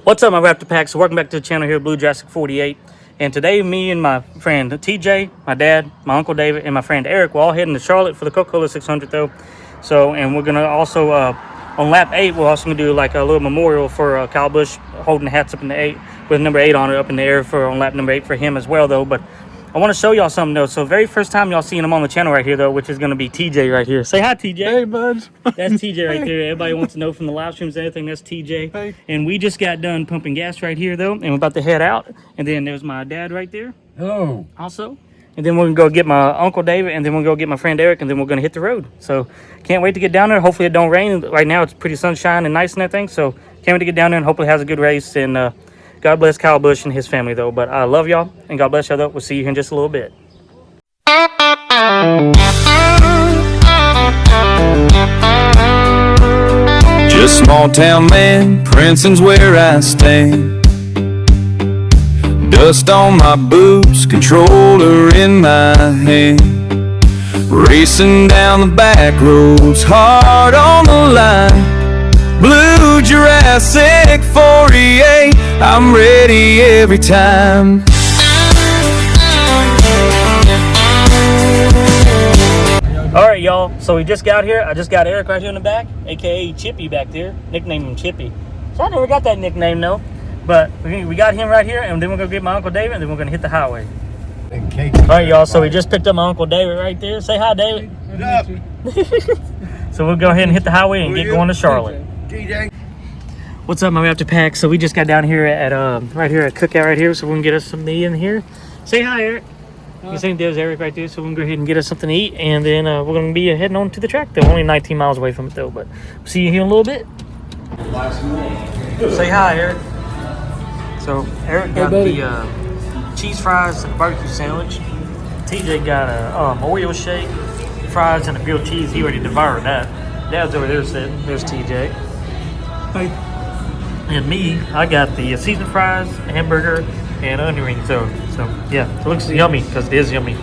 What's up, my Raptor Pack? So welcome back to the channel here, Blue Jurassic 48. And today, me and my friend TJ, my dad, my uncle David, and my friend Eric, we're all heading to Charlotte for the Coca-Cola 600 though. So, and we're gonna also on lap 8, we're also gonna do like a little memorial for Kyle Busch, holding the hats up in the 8 with number 8 on it up in the air for on lap number 8 for him as well though. But I want to show y'all something though. So very first time y'all seeing him on the channel right here though, which is going to be TJ right here. Say hi, TJ. Hey, bud. That's TJ right there. Everybody wants to know from the live streams and everything. That's TJ. Hey. And we just got done pumping gas right here though, and we're about to head out. And then there's my dad right there. Hello. Also. And then we're going to go get my uncle David, and then we'll go get my friend Eric, and then we're going to hit the road. So can't wait to get down there. Hopefully it don't rain. Right now it's pretty sunshine and nice and everything. So can't wait to get down there and hopefully has a good race. And God bless Kyle Busch and his family though. But I love y'all, and God bless y'all though. We'll see you here in just a little bit. Just small town man, Princeton's where I stand. Dust on my boots, controller in my hand. Racing down the back roads, hard on the line. Blue Jurassic 48, I'm ready every time. Alright y'all, so we just got here. I just got Eric right here in the back, aka Chippy back there. Nicknamed him Chippy. So I never got that nickname though. But we got him right here, and then we're gonna get my Uncle David, and then we're gonna hit the highway. Alright y'all, so we just picked up my Uncle David right there. Say hi, David. What up? So we'll go ahead and hit the highway and get going to Charlotte. TJ. What's up, my Raptor Pack? So we just got down here at right here at Cookout right here, so we can get us something to eat in here. Say hi, Eric. You see there's Eric right there, so we can go ahead and get us something to eat, and then we're going to be heading on to the track. They're only 19 miles away from it, though, but we'll see you here in a little bit. Say hi, Eric. So Eric got the cheese fries and barbecue sandwich. TJ got a Oreo shake, fries, and a grilled cheese. He already devoured that. Dad's over there sitting. There's TJ. Hey. And me, I got the seasoned fries, a hamburger, and onion rings. So yeah, it looks yummy because it is yummy.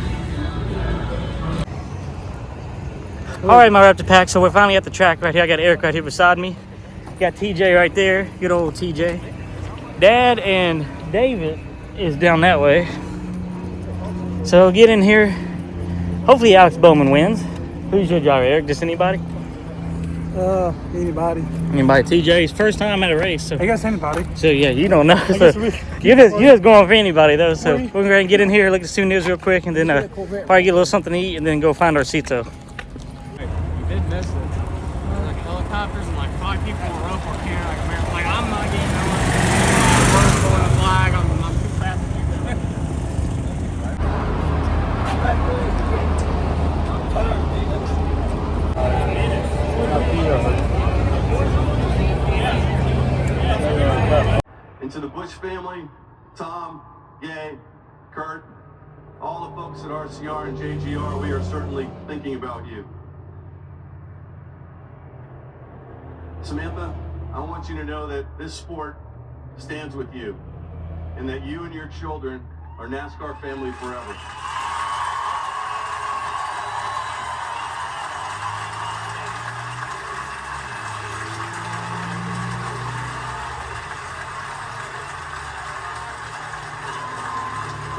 All right, my Raptor Pack. So we're finally at the track right here. I got Eric right here beside me. Got TJ right there. Good old TJ. Dad and David is down that way. So get in here. Hopefully Alex Bowman wins. Who's your driver, Eric? Just anybody? Anybody. Anybody. TJ's first time at a race. So I guess anybody. So yeah, you don't know. So you're just going for anybody though. So we're going to get in here, look at the souvenirs real quick, and then probably get a little something to eat, and then go find our seats though. You did miss it. Like helicopters and like 5 people in a row for here. Like I'm not getting nowhere. I'm blowing the flag. I'm too fast to do that. And to the Busch family, Tom, Gay, Kurt, all the folks at RCR and JGR, we are certainly thinking about you. Samantha, I want you to know that this sport stands with you, and that you and your children are NASCAR family forever.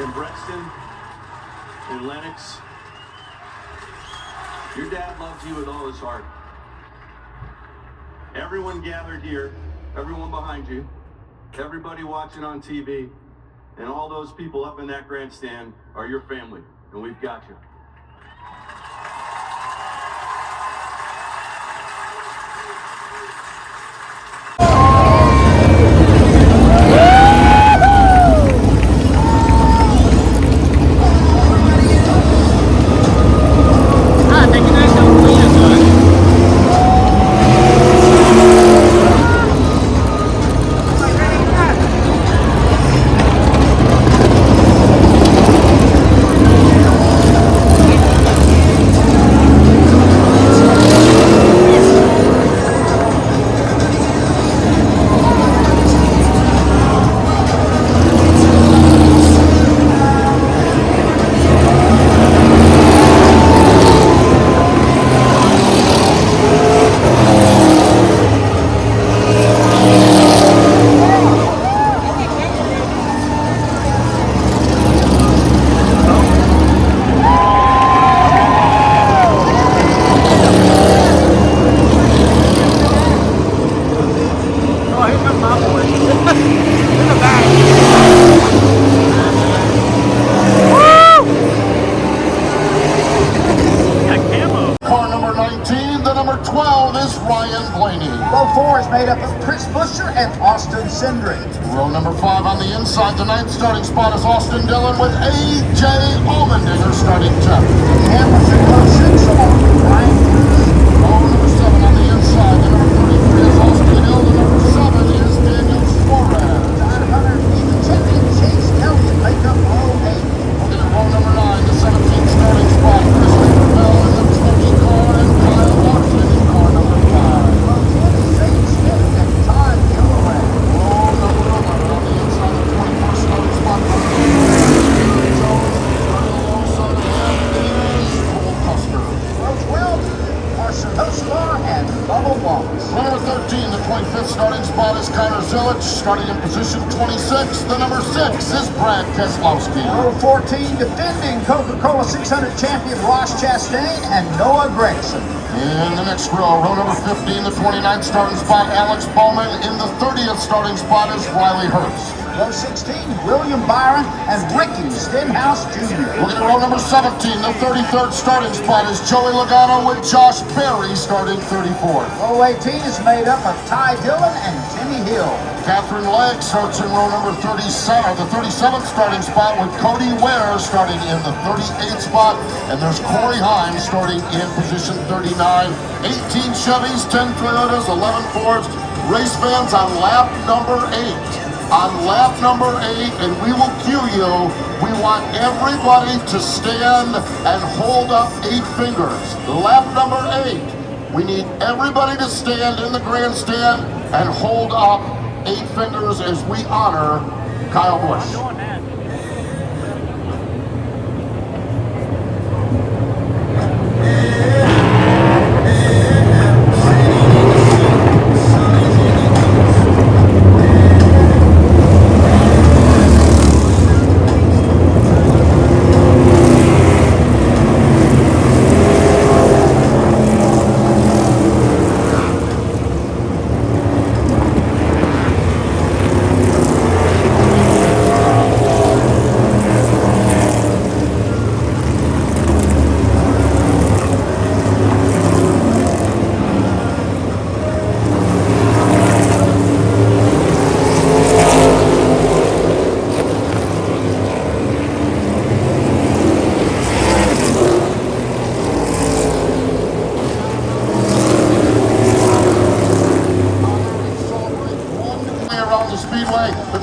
In Brexton, in Lennox, your dad loves you with all his heart. Everyone gathered here, everyone behind you, everybody watching on TV, and all those people up in that grandstand are your family, and we've got you. number 12 is Ryan Blaney. Row 4 is made up of Preece Buescher and Austin Cindric. Row number 5 on the inside, the 9th starting spot is Austin Dillon with A.J. Allmendinger starting 10th. Hammers in row 6 along with Ryan Preece. Row number 7 on the inside, the number 33 is Austin Hill, the number 7 is Daniel Suarez. 900 even champion Chase Elliot make up row 8. Looking at row number 9, the 17th starting spot, Chris Bell in the 20 car and Kyle Larson in car number 5. Row 20, Zane Smith and Todd Gilliland. Row number 11 on the inside, the 21st starting spot, Jones, alongside of him is Cole Custer. Row 12, Carson Hocevar and Bubba Wallace. Row number 13, the 25th starting spot is Zilisch, starting in position 26. The number 6 is Brad Keselowski. Row 14, defending Coca-Cola 600 champion Ross Chastain and Noah Gregson. In the next row number 15, the 29th starting spot, Alex Bowman. In the 30th starting spot is Riley Hurst. Row 16, William Byron and Ricky Stenhouse Jr. Looking at row number 17, the 33rd starting spot is Joey Logano with Josh Berry starting 34th. Row 18 is made up of Ty Dillon and Timmy Hill. Katherine Legg starts in row number 37, the 37th starting spot with Cody Ware starting in the 38th spot. And there's Corey Himes starting in position 39. 18 Chevys, 10 Toyotas, 11 Fords. Race fans on lap number 8. On lap number 8, and we will cue you. We want everybody to stand and hold up 8 fingers. Lap number 8. We need everybody to stand in the grandstand and hold up 8 fingers as we honor Kyle Busch.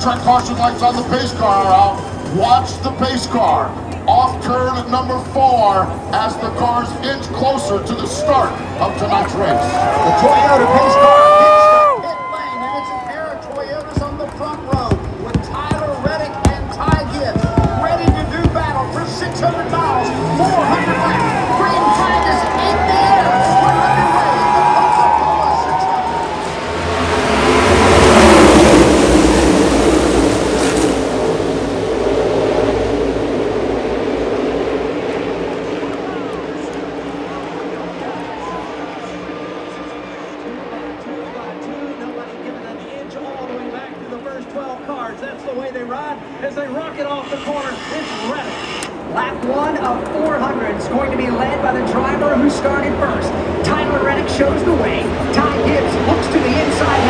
Trent caution lights on the pace car are out. Watch the pace car. Off turn at number 4 as the cars inch closer to the start of tonight's race. The Toyota pace car hits the pit lane, and it's a pair of Toyotas on the front row with Tyler Reddick and Ty Gibbs ready to do battle for 600 miles, 400 laps. Green flag is in the air. We're underway in the Coca-Cola 600. That's the way they ride as they rocket off the corner. It's Reddick. Lap 1 of 400 is going to be led by the driver who started first. Tyler Reddick shows the way. Ty Gibbs looks to the inside.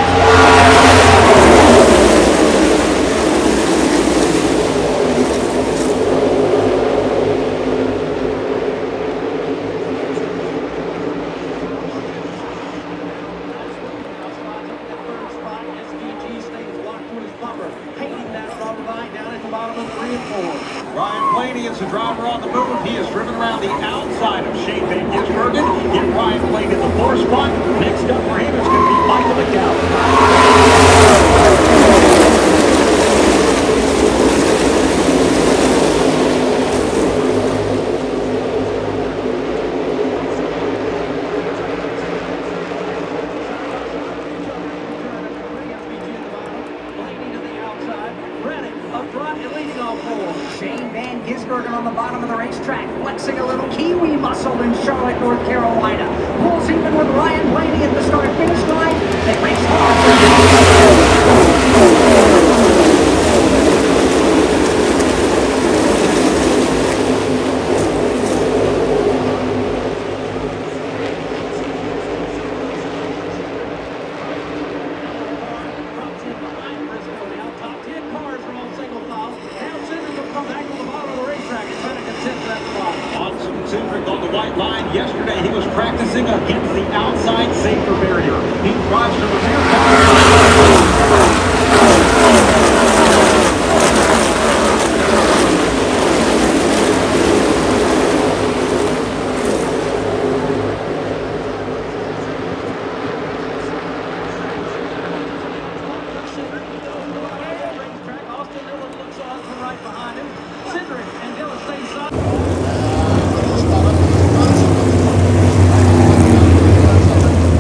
Ryan Blaney is the driver on the move. He is driven around the outside of Shane Van Gisbergen. Get Ryan Blaney in the 4th spot. Next up for him is going to be Michael McDowell. Shane Van Gisbergen on the bottom of the racetrack, flexing a little Kiwi muscle in Charlotte, North Carolina. Pulls even with Ryan Blaney at the start-finish line. They race hard. practicing against the outside safer barrier. He drives to the rear corner. Austin Elliot looks on from right behind him. Cindric and Chastain side.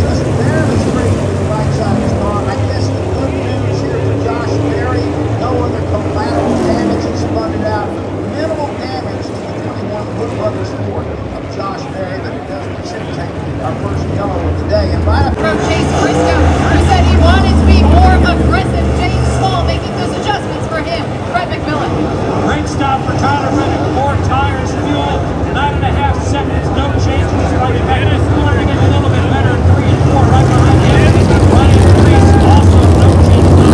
Just barely straight to the right side of his car. I guess the good news here for Josh Berry, no other collateral damage exploded out. Minimal damage to the 21 Wood Brothers Ford of Josh Berry, but it does precipitate our first yellow of the day. And by From Chase Briscoe, who said he wanted to be more aggressive. James Small making those adjustments for him. Brett McMillan. Great stop for Tyler Reddick. 4 tires, fuel, 9.5 seconds, no changes. Right back. Clearing it a little bit better. 3 and 4 right behind him. Running Preece, also no changes.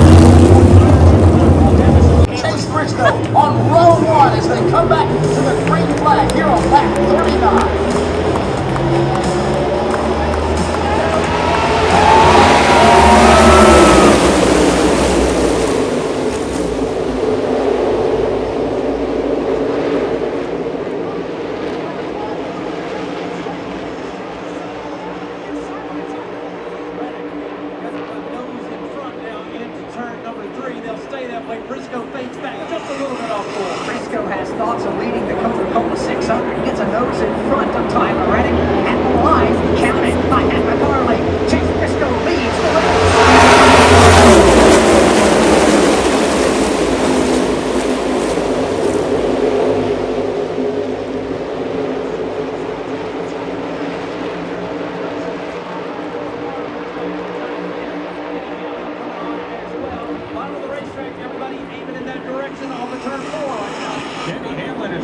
Chase Briscoe on row 1 as they come back to the green flag here on lap 39. Briscoe fades back just a little bit off course. Briscoe has thoughts of leading the Coca-Cola 600. Gets a nose in front of Tyler Reddick at the line. Counted by Edmund Harley. Chase Briscoe leads the race.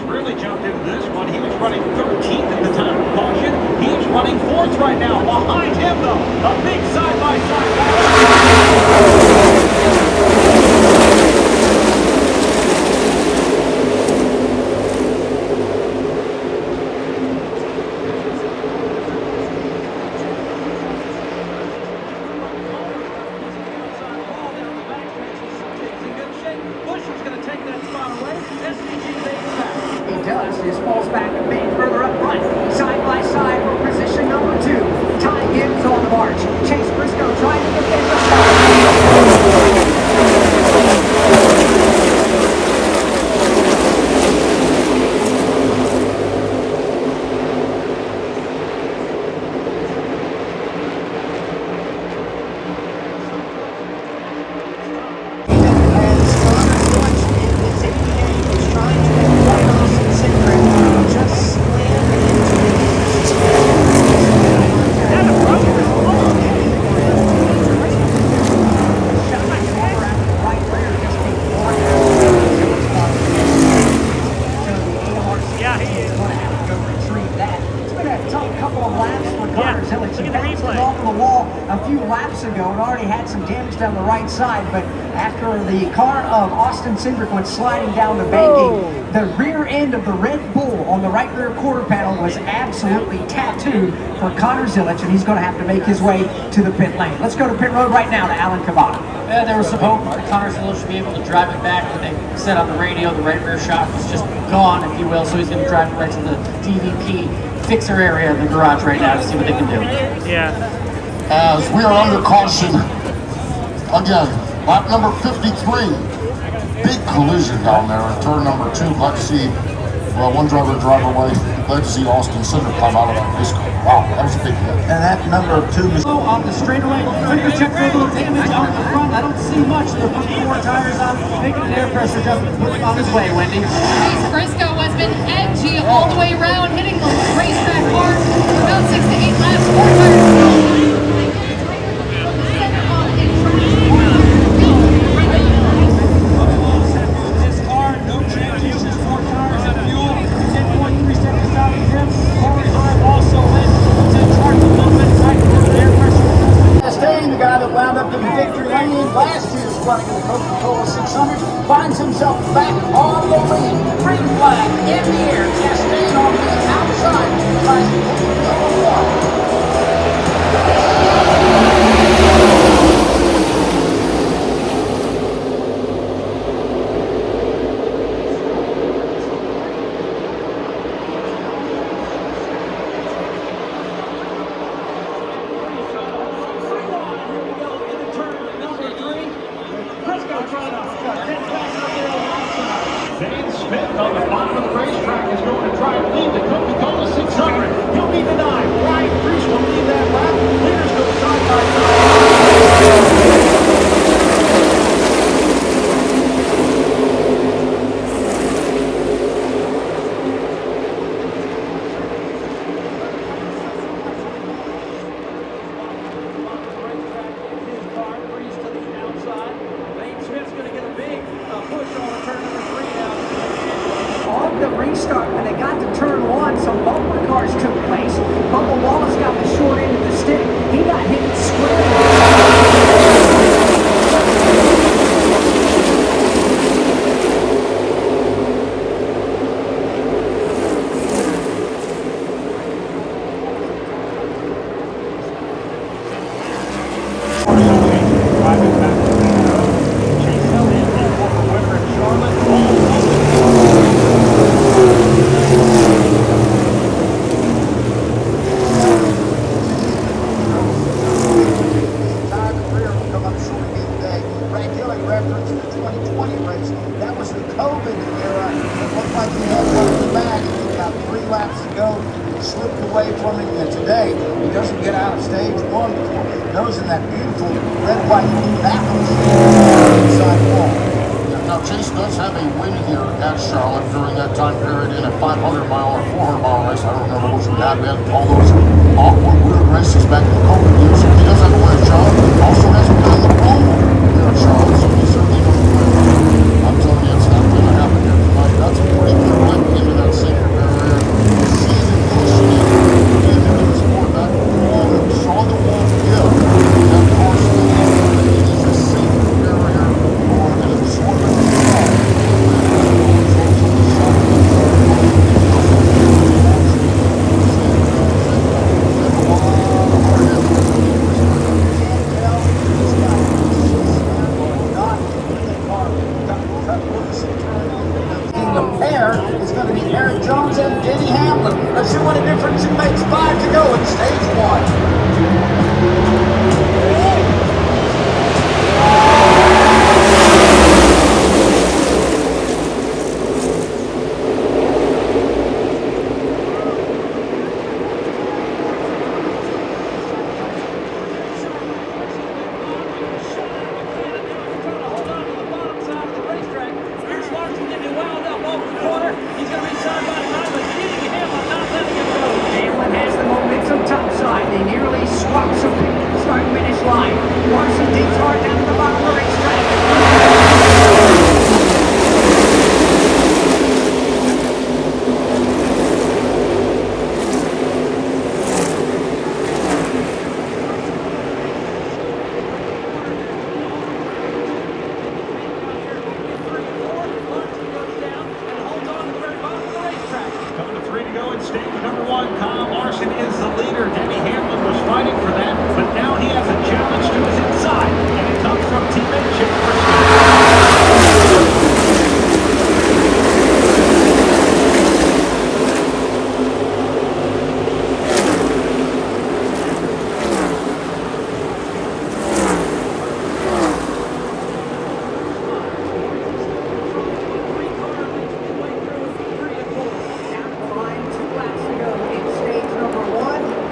Really jumped into this one. He was running 13th at the time of caution. He's running 4th right now. Behind him, though, a big side-by-side Buescher's going to take that spot away. SDG takes back. He does. This falls back a bit further up front. Side by side for position number 2. Ty Gibbs on the march. Chase Briscoe trying to defend the side. Ago and already had some damage down the right side, but after the car of Cindric went sliding down the banking, the rear end of the Red Bull on the right rear quarter panel was absolutely tattooed for Connor Zilisch, and he's going to have to make his way to the pit lane. Let's go to pit road right now to Alan Cavada. Yeah, there was some hope that Connor Zilisch would be able to drive it back, but they said on the radio the right rear shock was just gone, if you will, so he's going to drive it right to the DVP fixer area of the garage right now to see what they can do. Yeah. As we are under caution, again, lap number 53. Big collision down there in turn number 2. Glad to see, well, one driver drive away. Glad to see Cindric climb out of that race car. Wow, that was a big hit. And that number 2 is On the straightaway, finger check for a little damage on the front. I don't see much. They're putting 4 tires on, making an air pressure adjustment, putting him on his way, Wendy. Chase Briscoe has been edgy all the way around, hitting the racetrack hard for about 6 to 8 laps. 4 tires. This car, no changes, just 4 tires and fuel. 10.3 seconds out of him. Corey Hine also went to charge a little bit tight for the air pressure. Chastain, the guy that wound up in the victory lane last year's running of the Coca-Cola 600, finds himself back on the lead. Green flag in the air. Chastain on the outside tries to put the yellow one. lead the Coca-Cola 600. He'll be denied. Ryan Preece will lead that lap. Leaders go side by side. Restart when they got to turn one, some bumper cars took place. Bubba Wallace got the short end of the stick. He got hit square. All those awkward, weird races back in the Coca years. So he does have a win at Charlotte. Also has a win in the Roval here at Charlotte. So he certainly knows the way. I'm telling you, it's not going to happen here tonight. That's a pretty good blip into that safety barrier. Season initially came into the sport back in the wall and saw the wall give. That Carson, it is a safety barrier or an absorbent wall. Let's see what a difference it makes. 5 to go in stage 1.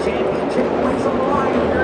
Championship points on the line here.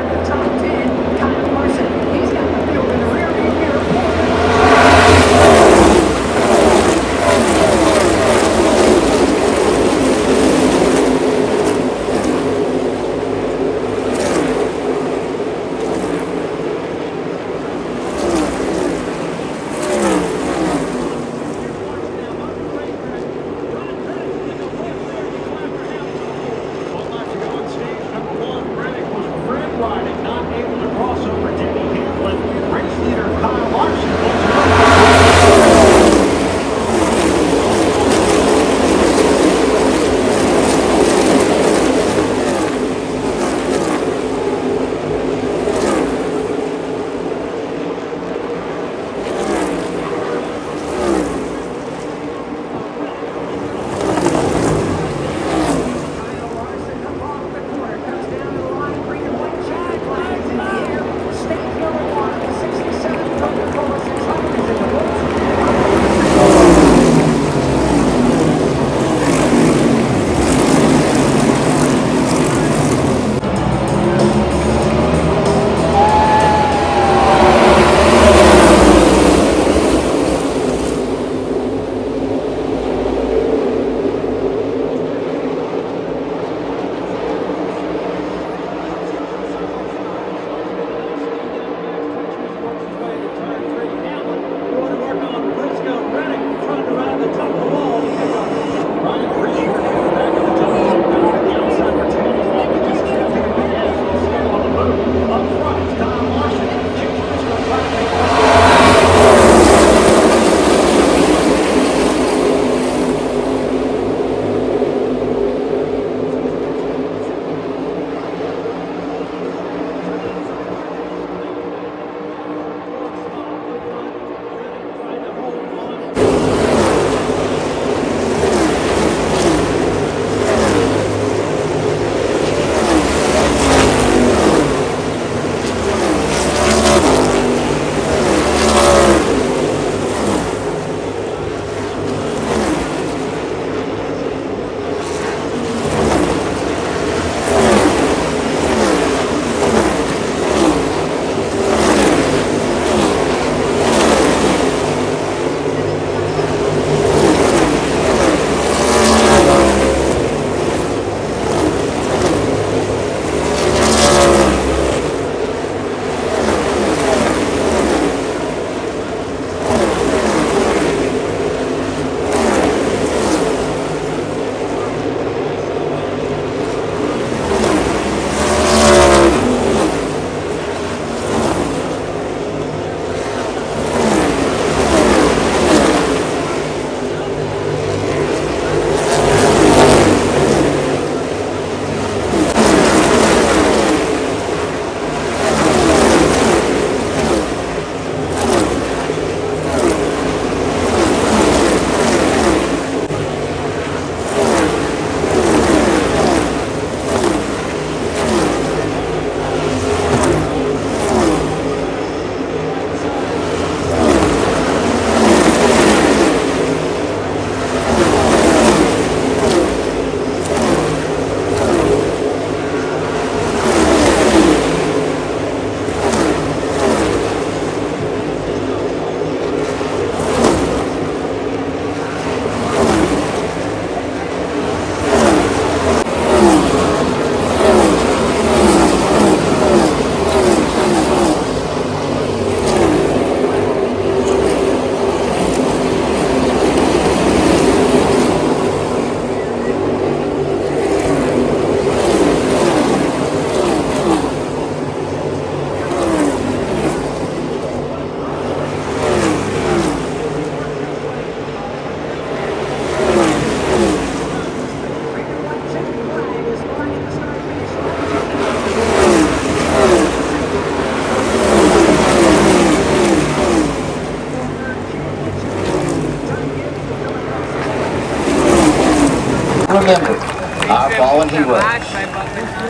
on heroes,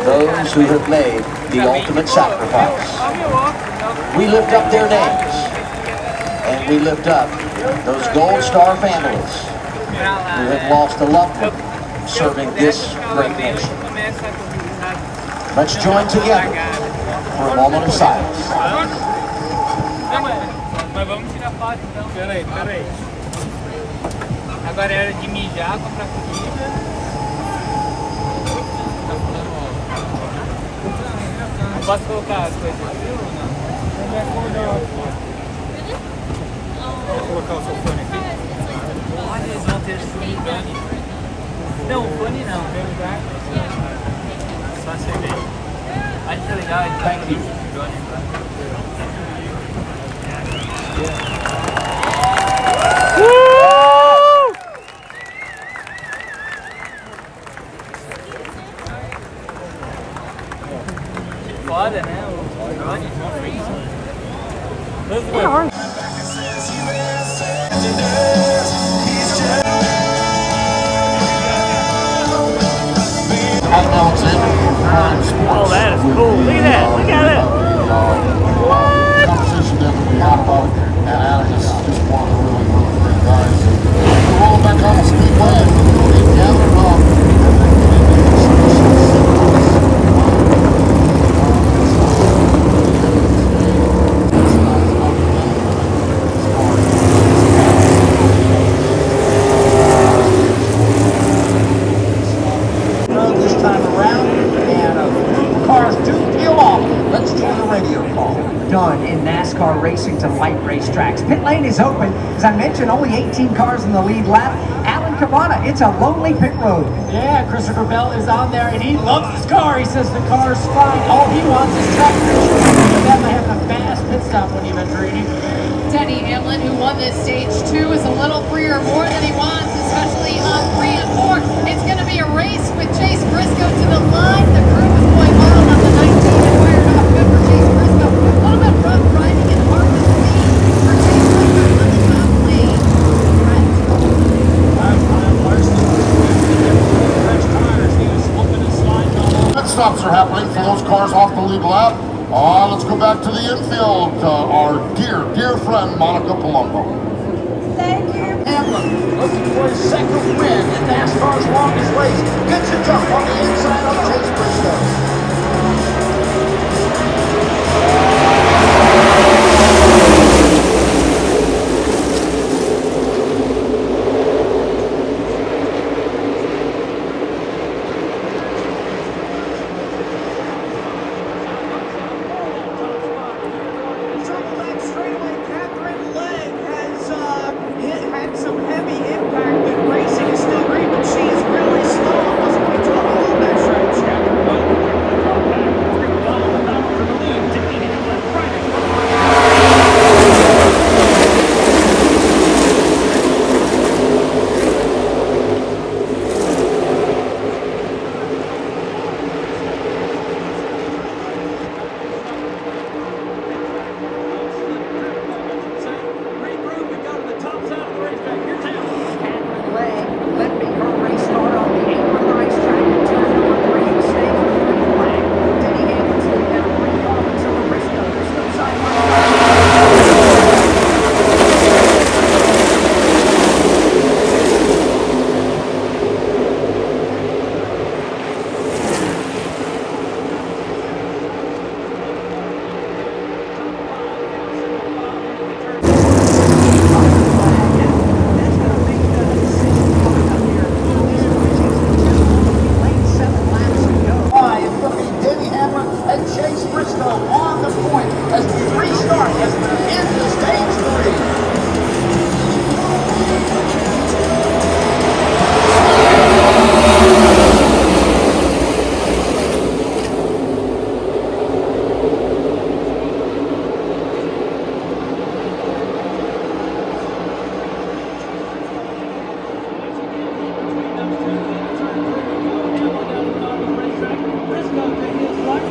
those who have made the ultimate sacrifice. We lift up their names, and we lift up those Gold Star families who have lost a loved one serving this great nation. Let's join together for a moment of silence. Mas vamos tirar foto então. Peraí. Agora é hora de mijar, comprar comida. Não posso colocar as coisas aqui ou não? Vou colocar o seu fone aqui. Olha, eles vão ter fone. Não, o fone não. Só a cerveja. Olha que legal, ele tá aqui. Foda, né? O Ronnie. Oh, that is cool. Look at that. Look at it. What? Conversation that we had about it, and Alex is just one of the really great guys. And we're rolling back on the speedway and we gathered up. This time around, and cars do peel off. Let's join the radio call. Done in NASCAR racing to light racetracks. Pit lane is open. As I mentioned, only 18 cars in the lead lap. Alan Cabana, it's a lonely pit road. Yeah, Christopher Bell is on there, and he loves his car. He says the car's fine. All he wants is track conditions. But that might have a fast pit stop when you've been training. Denny Hamlin, who won this stage 2, is a little freer, more than he wants, especially on 3 and 4. It's going to be a race with Chase Briscoe to the line. The crew is going wild on the 19 and fired up. Good for Chase Briscoe. A little bit rough riding and hard to see for Chase Briscoe on the top lane. Pit stops are happening for those cars off the lead lap. Let's go back to the infield. Our dear friend, Monica Palumbo. Hamlin looking for his second win in NASCAR's longest race. Gets a jump on the inside of Chase Briscoe. Circle back straightaway, Katherine leg has had some heavy impact, but racing is still great, but she is really slow. Wasn't quite tough a little bit stretch. Regroup and go to the top side of the racetrack. Here's Hamlin. Katherine leg led me her race start on the apron of the racetrack in turn number 3, staying on the green flag. Denny Hamlin's lead now 3 car until the Briscoe. There's no side It's going to be Denny Hamlin and Chase Briscoe on the point as we restart, as we end the stage 3. Briscoe to his right.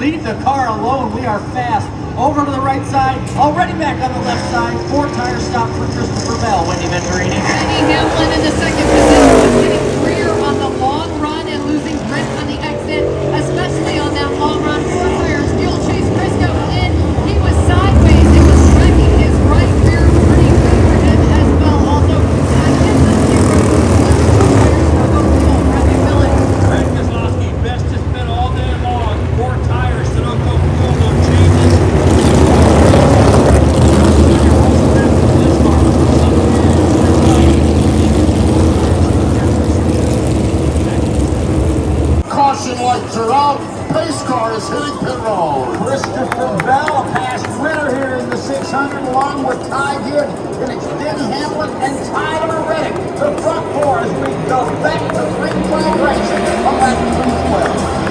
leave the car alone. We are fast. Over to the right side, already back on the left side. 4 tire stop for Christopher Bell, Wendy Venturini. Denny Hamlin in the second position, getting rear on the long run and losing grip on the exit, especially on that long run. 4 tires, fuel chase Briscoe in. He was sideways. It was tracking his right rear pretty good for him as well. Also, gives us 2 tires for both fuel. Traffic Village. Brad Keselowski, best has been all day long. 4 tires, Sunoco fuel, no changes. Caution lights are out. Pace car is hitting pit road. Christopher Bell, past winner here in the 600, along with Ty Gibbs. And it's Denny Hamlin and Tyler Reddick, the front 4 as we go back to green flag racing. Come back to 12.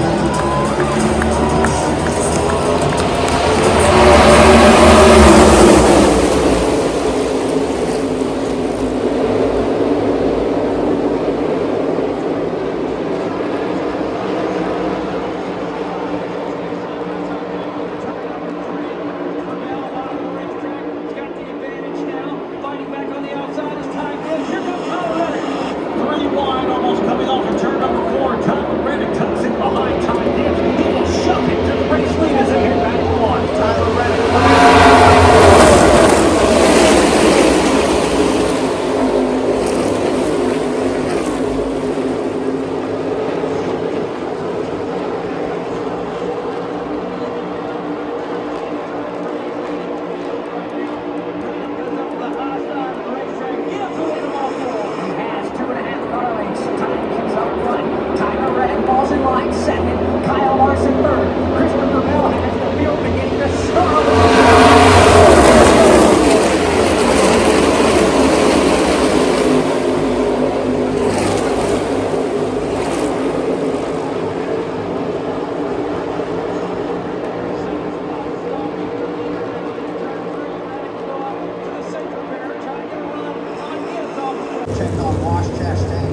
Check on Busch, Chastain.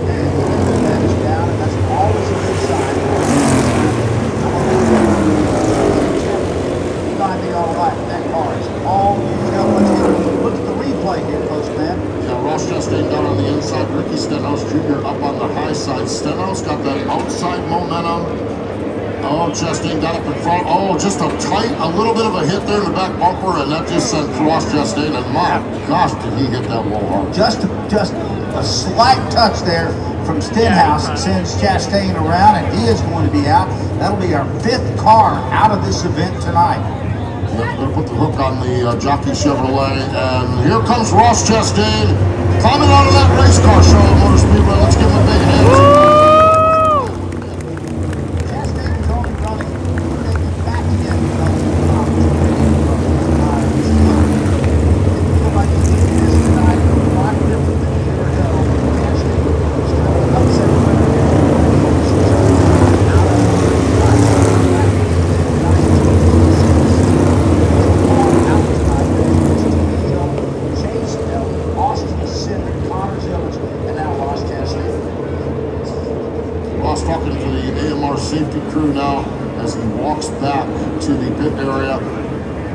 And that is down, and that's always a good sign. You might be all right. That car is all used up. Let's look at the replay here, postman. Yeah, Ross Chastain down on the inside. Ricky Stenhouse Jr. up on the high side. Stenhouse got that outside momentum. Oh, Chastain got up in front. Oh, just a little bit of a hit there in the back bumper, and that just sent Ross Chastain. And my gosh, did he hit that wall hard? Just a slight touch there from Stenhouse sends Chastain around, and he is going to be out. That'll be our 5th car out of this event tonight. Yep, they'll put the hook on the Jockey Chevrolet, and here comes Ross Chastain climbing out of that race car, Charlotte Motor Speedway. Let's give him a big hand. Talking to the AMR safety crew now as he walks back to the pit area.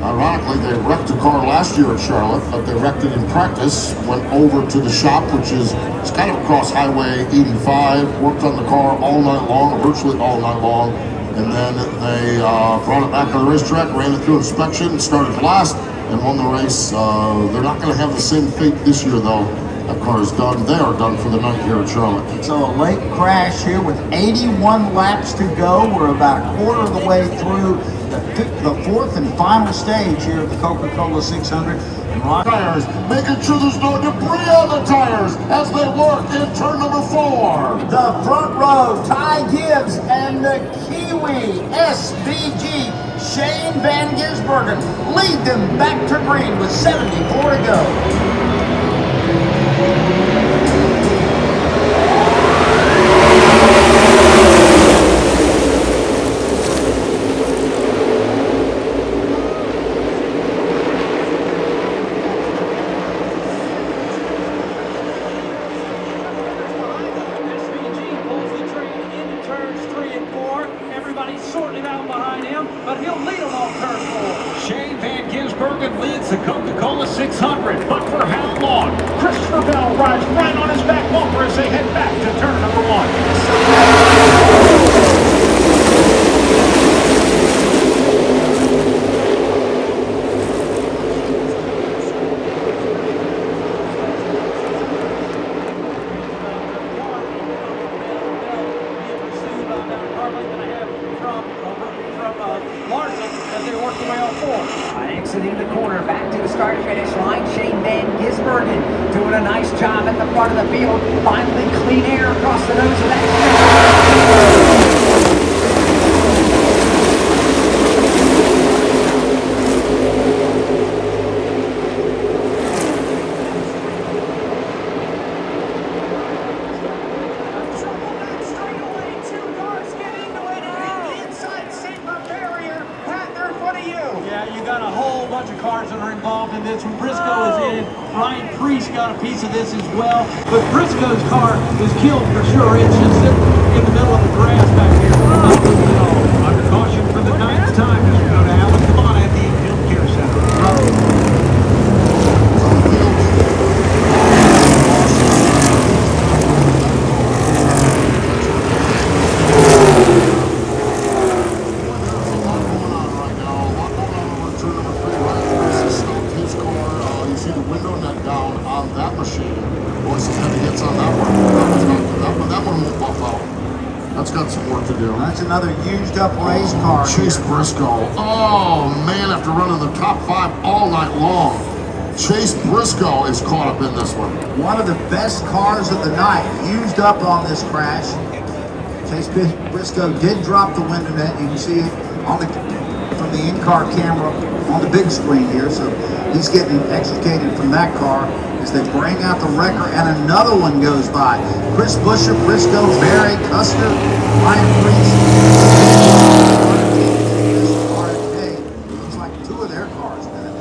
Ironically, they wrecked a car last year at Charlotte, but they wrecked it in practice, went over to the shop, which is it's kind of across Highway 85, worked on the car all night long, virtually all night long, and then they brought it back on the racetrack, ran it through inspection, and started last, and won the race. They're not going to have the same fate this year, though. That car is done. They are done for the night here at Charlotte. So a late crash here with 81 laps to go. We're about a quarter of the way through the 4th and final stage here at the Coca-Cola 600. And Tires, making sure there's no debris on the tires as they work in turn number 4. The front row, Ty Gibbs and the Kiwi SVG Shane Van Gisbergen lead them back to green with 74 to go. SVG pulls the train into turns 3 and 4. Everybody's sorting out but he'll lead them on turn 4. Shane Van Gisbergen leads the Coca-Cola 600, but for how long? Christopher Bell rides right on his back bumper as they head back to turn number 1. Exiting the corner, back to the start-finish line. Shane Van Gisbergen doing a nice job at the front of the field. Finally, clean air across the nose of that. When Briscoe is in, Preece got a piece of this as well. But Briscoe's car is killed for sure. It's just sitting in the middle of the grass back here. Not moving at all. Under caution for the 9th time as we go to Alan Kamana at the Field Care Center. That's another used up race car. Chase Briscoe. Oh man, after running the top 5 all night long, Chase Briscoe is caught up in this one. One of the best cars of the night, used up on this crash. Chase Briscoe did drop the window net. You can see it on from the in-car camera on the big screen here. So he's getting extricated from that car as they bring out the wrecker, and another one goes by. Chris Buescher, Briscoe, Barry, Custer, Ryan Preece. Looks like 2 of their cars going to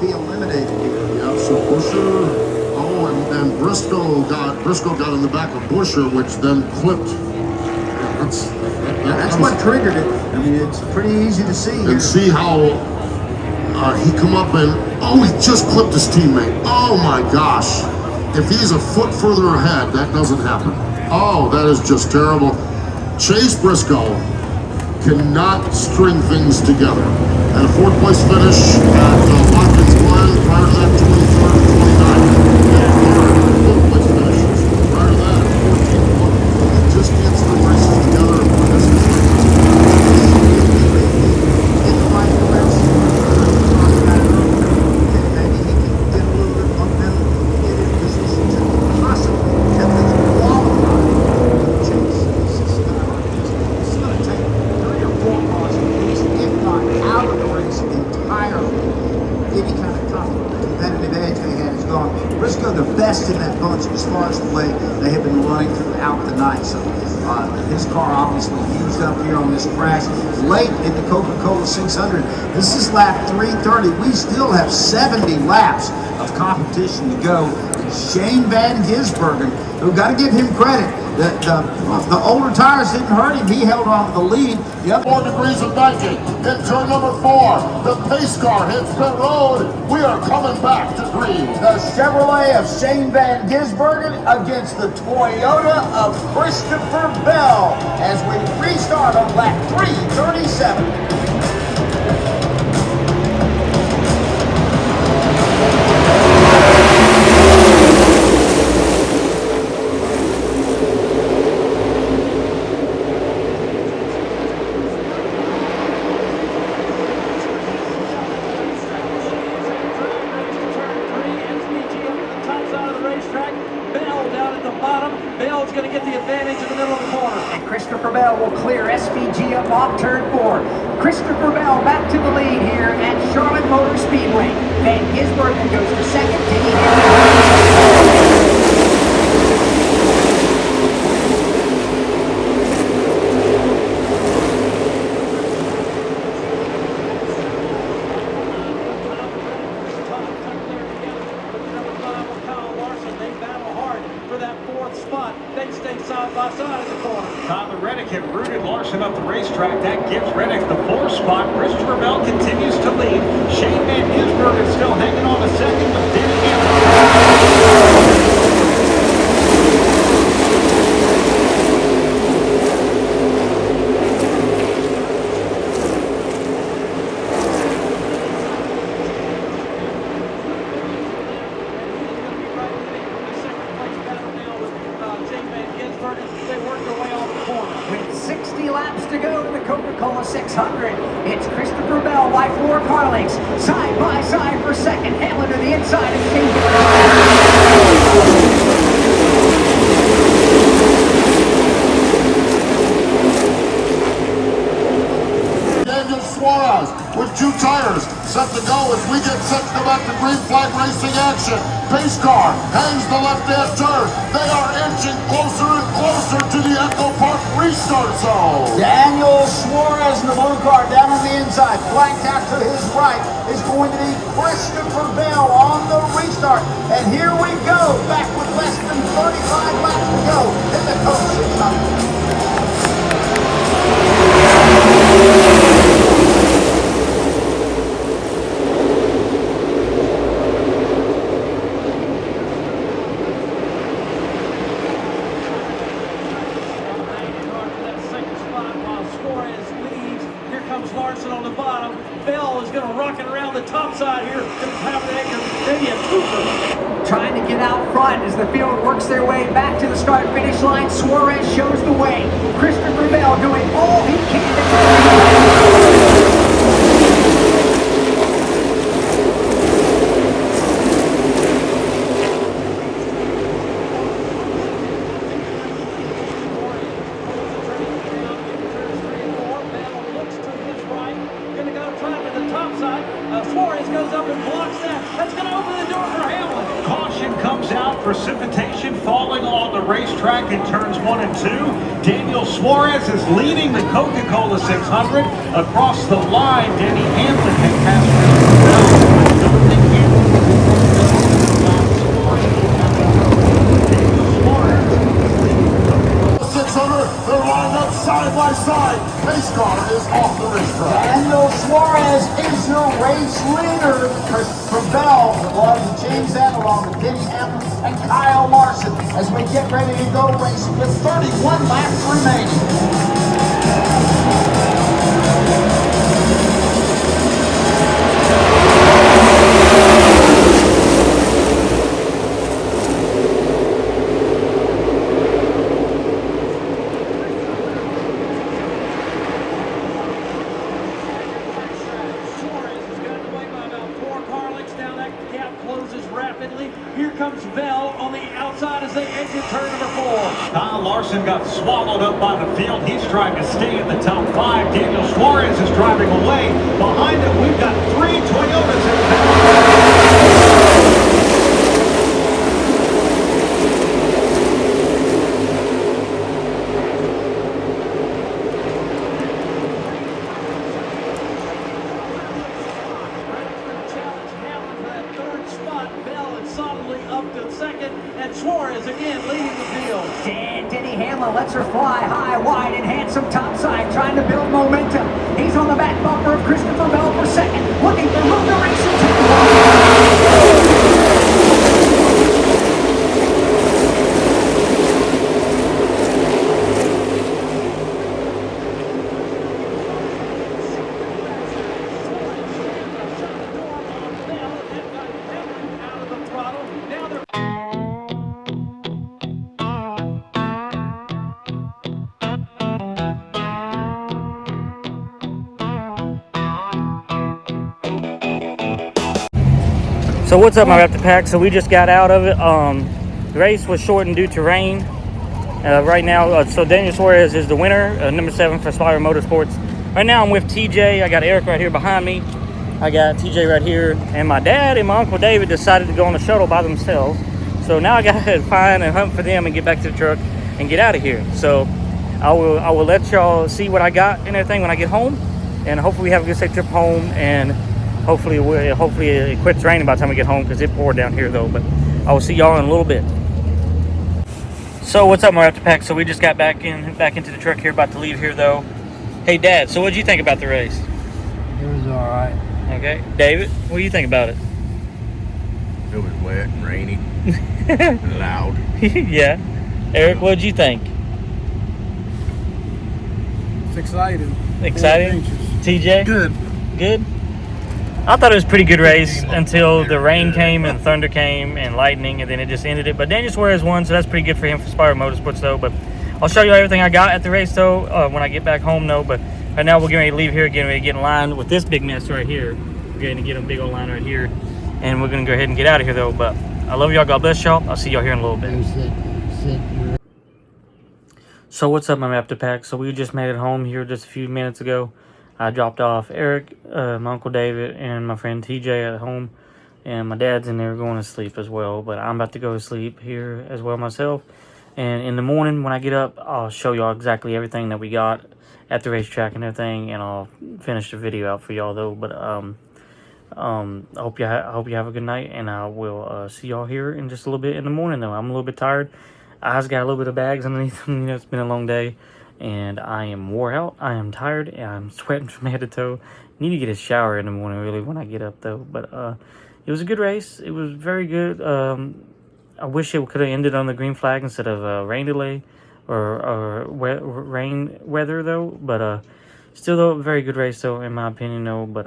be eliminated here. Yeah, so Buescher, and Briscoe got in the back of Buescher, which then clipped. That's what triggered it. I mean, it's pretty easy to see here. And see how he come up and, he just clipped his teammate. Oh my gosh. If he's a foot further ahead, that doesn't happen. Oh, that is just terrible. Chase Briscoe cannot string things together. And a 4th place finish at Watkins Glen, prior to that 23rd, 29th. 5th place finishes. Prior to that, 14th. He just gets the races together. This is in the right direction. Maybe he can get a little bit of momentum, get in position to possibly at least qualify. Chase, it's going to take 3 or 4 cars at least, if not out of the race entirely. Any kind of competitive edge they had is gone. Briscoe the best in that bunch as far as the way they have been running throughout the night. So his car obviously used up here on this crash late in the Coca-Cola 600. This is lap 330. We still have 70 laps of competition to go. Shane Van Gisbergen, who got to give him credit. The older tires didn't hurt him. He held on to the lead. Yep. 4 degrees of banking. In turn number 4, the pace car hits pit road. We are coming back to green. The Chevrolet of Shane Van Gisbergen against the Toyota of Christopher Bell as we restart on lap 337. Christopher Bell will clear SVG up off turn 4. Christopher Bell back to the lead here at Charlotte Motor Speedway. Van Gisbergen goes to second. They battle hard for that 4th spot. They stay side by side at the corner. Tyler Reddick had rooted Larson up the racetrack. That gives Reddick the 4th spot. Christopher Bell continues to lead. Shane Van Gisbergen is still hanging on the second, but Denny they work their way off the corner. With 60 laps to go to the Coca-Cola 600, it's Christopher Bell by 4 car lengths, side by side for second. Hamlin to the inside of Cindric. Suarez with 2 tires set to go as we get set to go back to green flag racing action. Pace car hangs the left-hand turn. They are inching closer and closer to the Echo Park restart zone. Daniel Suarez in the blue car down on the inside. Flanked out to his right is going to be Christopher Bell on the restart. And here we go, back with less than 35 laps to go in the Coke 600. Larson on the bottom. Bell is going to rock it around the top side here. Trying to get out front as the field works their way back to the start-finish line. Suarez shows the way. Christopher Bell doing all he can to Suarez goes up and blocks that. That's going to open the door for Hamlin. Caution comes out. Precipitation falling on the racetrack in turns 1 and 2. Daniel Suarez is leading the Coca-Cola 600 across the line. Denny Hamlin has passed Christopher Bell. I don't think Hamlin will be Daniel Suarez is leading the Coca-Cola 600. They're lined up side by side. Pace car is off the racetrack. Daniel Suarez is your race leader. Christopher Bell, the blood of James Ann, along with Denny Hamlin and Kyle Larson, as we get ready to go racing with 31 laps remaining. Here comes Bell on the outside as they exit turn number 4. Kyle Larson got swallowed up by the field. He's trying to stay in the top 5. Daniel Suarez is driving away. Behind him, we've got 3 Toyotas in Suarez again leading the field. And Denny Hamlin lets her fly high, wide, and handsome topside, trying to build momentum. He's on the back bumper of Christopher Bell for second, looking for room to race into So what's up, my R.I.P pack? So we just got out of it. The race was shortened due to rain. Right now, so Daniel Suarez is the winner, number 7 for Spire Motorsports. Right now I'm with TJ. I got Eric right here behind me. I got TJ right here, and my dad and my Uncle David decided to go on a shuttle by themselves. So now I gotta find and hunt for them and get back to the truck and get out of here. So I will let y'all see what I got and everything when I get home, and hopefully we have a good safe trip home, and hopefully it quits raining by the time we get home, because it poured down here though. But I will see y'all in a little bit. So what's up, my After Pack? So we just got back into the truck here, about to leave here though. Hey Dad, so what did you think about the race? It was all right. Okay, David, what do you think about it? It was wet and rainy and loud. Yeah. Eric, what did you think? It's exciting. Exciting? TJ? Good. Good? I thought it was a pretty good race until the rain came and thunder came and lightning, and then it just ended it. But Daniel Suarez won, so that's pretty good for him for Spire Motorsports though. But I'll show you everything I got at the race though when I get back home though. But right now we're getting ready to leave here, getting ready to get in line with this big mess right here. We're going to get a big old line right here, and we're going to go ahead and get out of here though. But I love y'all. God bless y'all. I'll see y'all here in a little bit. So what's up, my After Pack? So we just made it home here just a few minutes ago. I dropped off Eric, my Uncle David, and my friend TJ at home. And my dad's in there going to sleep as well. But I'm about to go to sleep here as well myself. And in the morning when I get up, I'll show y'all exactly everything that we got at the racetrack and everything. And I'll finish the video out for y'all though. But I hope you have a good night. And I will see y'all here in just a little bit in the morning though. I'm a little bit tired. Eyes got a little bit of bags underneath them. You know, it's been a long day. And I am wore out. I am tired. And I'm sweating from head to toe. Need to get a shower in the morning, really, when I get up, though. But it was a good race. It was very good. I wish it could have ended on the green flag instead of rain delay or rain weather, though. But still, though, a very good race, though, in my opinion, though. But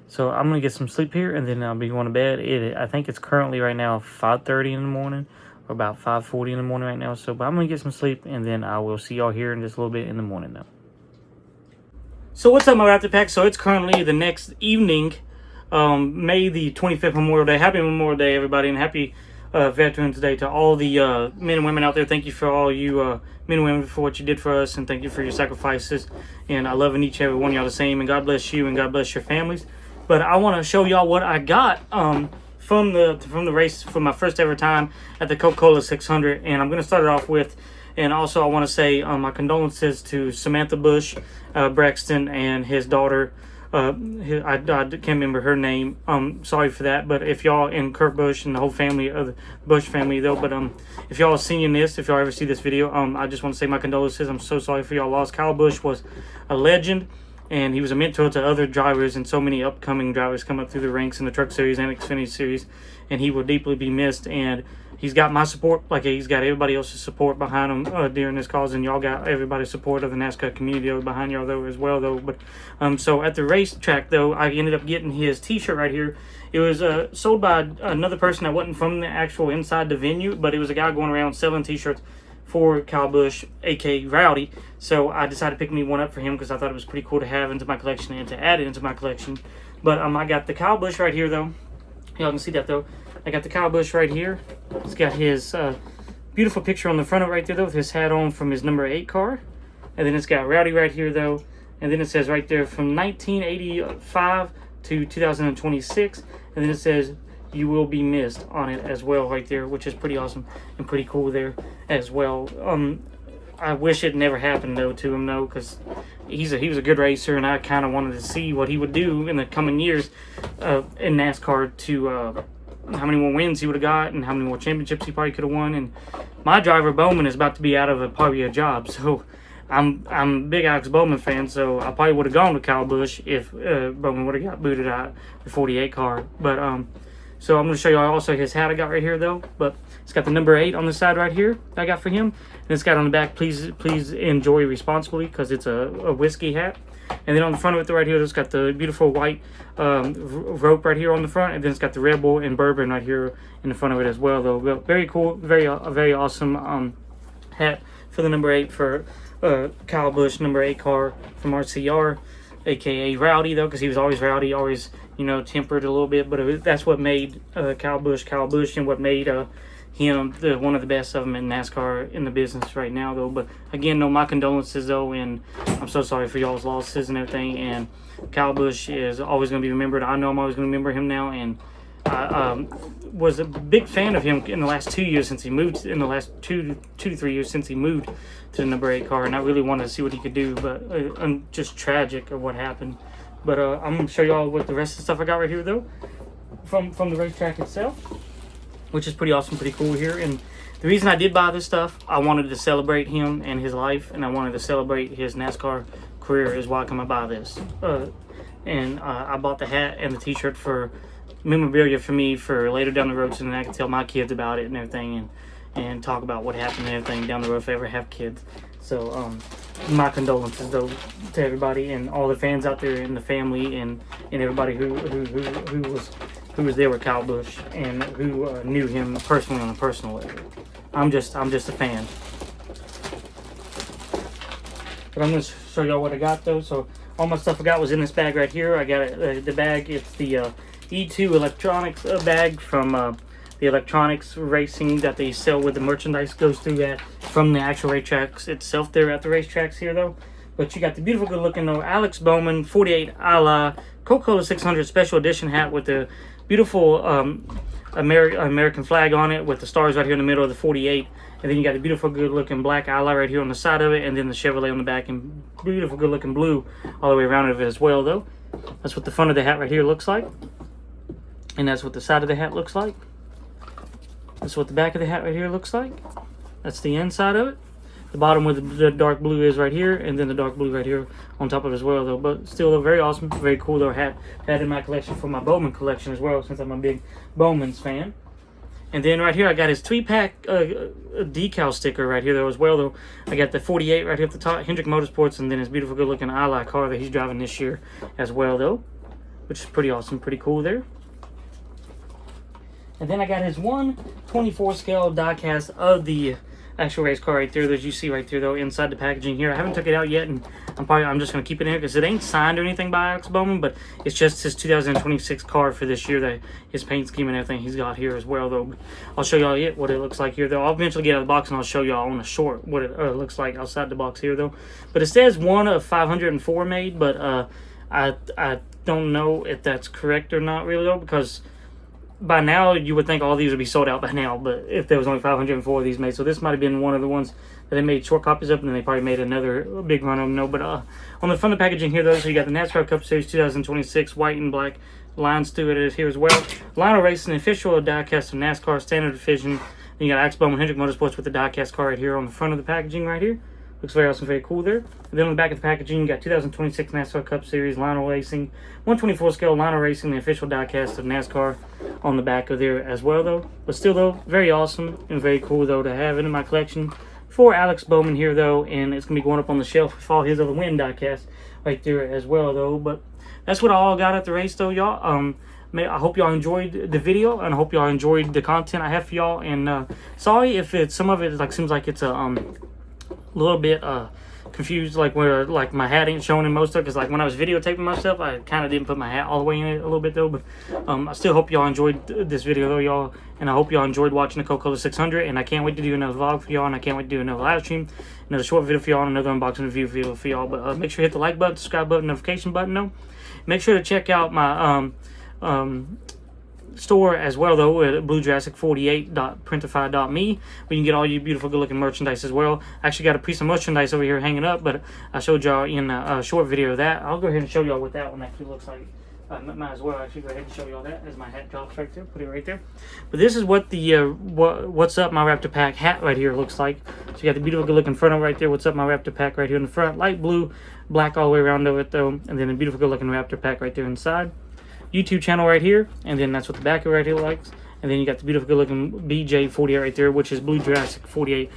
so I'm going to get some sleep here, and then I'll be going to bed. I think it's currently right now 5:30 in the morning. Or about 5:40 in the morning right now. So, but I'm going to get some sleep, and then I will see y'all here in just a little bit in the morning, though. So, what's up, my After Pack? So, it's currently the next evening, May the 25th, Memorial Day. Happy Memorial Day, everybody, and happy Veterans Day to all the men and women out there. Thank you for all you men and women for what you did for us, and thank you for your sacrifices. And I love each and every one of y'all the same, and God bless you, and God bless your families. But I want to show y'all what I got from the race for my first ever time at the Coca-Cola 600, and I'm going to start it off with, and also I want to say my condolences to Samantha Busch, Braxton, and his daughter. I can't remember her name. Sorry for that, but if y'all, and Kurt Busch and the whole family of the Busch family though, but if y'all are seeing this, if y'all ever see this video, I just want to say my condolences. I'm so sorry for y'all loss. Kyle Busch was a legend. And he was a mentor to other drivers and so many upcoming drivers come up through the ranks in the Truck Series and Xfinity Series. And he will deeply be missed. And he's got my support, like he's got everybody else's support behind him during this cause. And y'all got everybody's support of the NASCAR community behind y'all though as well though. But so at the racetrack though, I ended up getting his T-shirt right here. It was sold by another person that wasn't from the actual inside the venue, but it was a guy going around selling T-shirts for Kyle Busch, aka Rowdy. So I decided to pick me one up for him because I thought it was pretty cool to have into my collection and to add it into my collection. But I got the Kyle Busch right here though. Y'all can see that though. I got the Kyle Busch right here. It's got his beautiful picture on the front of it right there though, with his hat on from his number 8 car. And then it's got Rowdy right here though. And then it says right there from 1985 to 2026. And then it says "You will be missed" on it as well right there, which is pretty awesome and pretty cool there as well. I wish it never happened though to him though, because he was a good racer, and I kind of wanted to see what he would do in the coming years in NASCAR, to how many more wins he would have got and how many more championships he probably could have won. And my driver Bowman is about to be out of probably a job, so I'm a big Alex Bowman fan, so I probably would have gone with Kyle Busch if Bowman would have got booted out the 48 car. But so I'm going to show you also his hat I got right here though. But it's got the number 8 on the side right here that I got for him. And it's got on the back, please enjoy responsibly, because it's a whiskey hat. And then on the front of it right here, it's got the beautiful white rope right here on the front. And then it's got the Red Bull and bourbon right here in the front of it as well though. But very cool, very awesome hat for the number 8 for Kyle Busch, number 8 car from RCR, aka Rowdy though, because he was always rowdy, always, you know, tempered a little bit. But that's what made Kyle Busch, and what made him one of the best of them in NASCAR in the business right now though. But again, no, my condolences though, and I'm so sorry for y'all's losses and everything. And Kyle Busch is always going to be remembered. I know I'm always going to remember him now, and I was a big fan of him in the last 2 years since he moved, in the last two to 3 years since he moved to the number 8 car, and I really wanted to see what he could do. But I'm just tragic of what happened. But I'm going to show y'all what the rest of the stuff I got right here though, from the racetrack itself, which is pretty awesome, pretty cool here. And The reason I did buy this stuff, I wanted to celebrate him and his life, and I wanted to celebrate his NASCAR career is why I come to buy this. And I bought the hat and the t-shirt for memorabilia for me for later down the road, so then I can tell my kids about it and everything, and talk about what happened and everything down the road if I ever have kids. So my condolences though to everybody and all the fans out there and the family and everybody who was there with Kyle Busch and who knew him personally on a personal level. I'm just a fan. But I'm going to show y'all what I got though. So all my stuff I got was in this bag right here. I got the bag. It's the E2 electronics bag from the electronics racing that they sell with the merchandise goes through that from the actual racetracks itself there at the racetracks here though. But you got the beautiful good looking though Alex Bowman 48 a la Coca-Cola 600 special edition hat with the beautiful American flag on it with the stars right here in the middle of the 48. And then you got the beautiful good looking black eye right here on the side of it, and then the Chevrolet on the back and beautiful good looking blue all the way around it as well though. That's what the front of the hat right here looks like. And that's what the side of the hat looks like. That's what the back of the hat right here looks like. That's the inside of it. The bottom where the dark blue is right here, and then the dark blue right here on top of it as well though. But still very awesome, very cool though hat. Had in my collection for my Bowman collection as well, since I'm a big Bowman's fan. And then right here I got his 3-pack decal sticker right here though as well though. I got the 48 right here at the top, Hendrick Motorsports, and then his beautiful good looking Ally car that he's driving this year as well though, which is pretty awesome, pretty cool there. And then I got his 1/24 scale die cast of the actual race car right there that you see right there though inside the packaging here. I haven't took it out yet, and I'm just gonna keep it in here because it ain't signed or anything by Alex Bowman, but it's just his 2026 car for this year, that his paint scheme and everything he's got here as well though. I'll show y'all what it looks like here though. I'll eventually get out of the box and I'll show y'all on a short what it looks like outside the box here though. But it says 1 of 504 made, but I don't know if that's correct or not really though, because by now you would think all these would be sold out by now, but if there was only 504 of these made, so this might have been one of the ones that they made short copies of, and then they probably made another big run of them. No, but on the front of the packaging here though, so you got the NASCAR Cup Series 2026 white and black lines to it here as well. Lionel Racing official diecast of NASCAR standard division. Then you got Alex Bowman Hendrick Motorsports with the diecast car right here on the front of the packaging right here. Looks very awesome, very cool there. And then on the back of the packaging, you got 2026 NASCAR Cup Series Lionel Racing, 1/24 scale Lionel Racing, the official diecast of NASCAR on the back of there as well though. But still though, very awesome and very cool though to have it in my collection for Alex Bowman here though, and it's gonna be going up on the shelf with all his other win diecast right there as well though. But that's what I all got at the race though, y'all. I hope y'all enjoyed the video, and I hope y'all enjoyed the content I have for y'all. And sorry if some of it seems like it's a little bit confused, like where my hat ain't showing in most of it, because when I was videotaping myself I kind of didn't put my hat all the way in it a little bit though. But I still hope y'all enjoyed this video though, y'all, and I hope y'all enjoyed watching the Coca-Cola 600, and I can't wait to do another vlog for y'all, and I can't wait to do another live stream, another short video for y'all, and another unboxing review video for y'all. But make sure you hit the like button, subscribe button, notification button though. Make sure to check out my store as well though at bluejurassic48.printify.me, where you can get all your beautiful good looking merchandise as well. I actually got a piece of merchandise over here hanging up, but I showed y'all in a short video of that. I'll go ahead and show y'all what that one actually looks like. Might as well actually go ahead and show y'all that as my hat drops right there. Put it right there. But this is what the What's Up My Raptor Pack hat right here looks like. So you got the beautiful good looking front of right there. What's Up My Raptor Pack right here in the front, light blue, black all the way around of it though, and then a beautiful good looking Raptor Pack right there inside. YouTube channel right here, and then that's what the back of right here likes. And then you got the beautiful good looking BJ48 right there, which is Blue Jurassic 48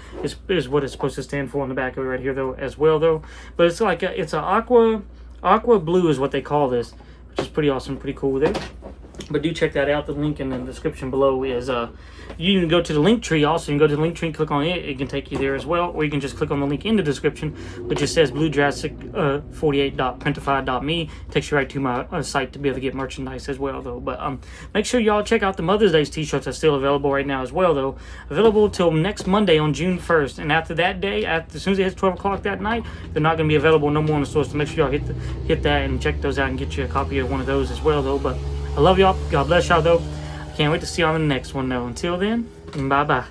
is what it's supposed to stand for on the back of it right here though as well though. But it's like it's a aqua blue is what they call this, which is pretty awesome, pretty cool there. But do check that out. The link in the description below is you can go to the link tree also. You can go to the link tree and click on it. It can take you there as well, or you can just click on the link in the description, which just says bluejurassic48.printify.me. Takes you right to my site to be able to get merchandise as well though. But make sure y'all check out the Mother's Day t-shirts. Are still available right now as well though. Available till next Monday on June 1st, and after that day, as soon as it hits 12 o'clock that night, they're not going to be available no more in the stores. So make sure y'all hit that and check those out and get you a copy of one of those as well though. But I love y'all. God bless y'all though. I can't wait to see y'all in the next one though. Until then, bye bye.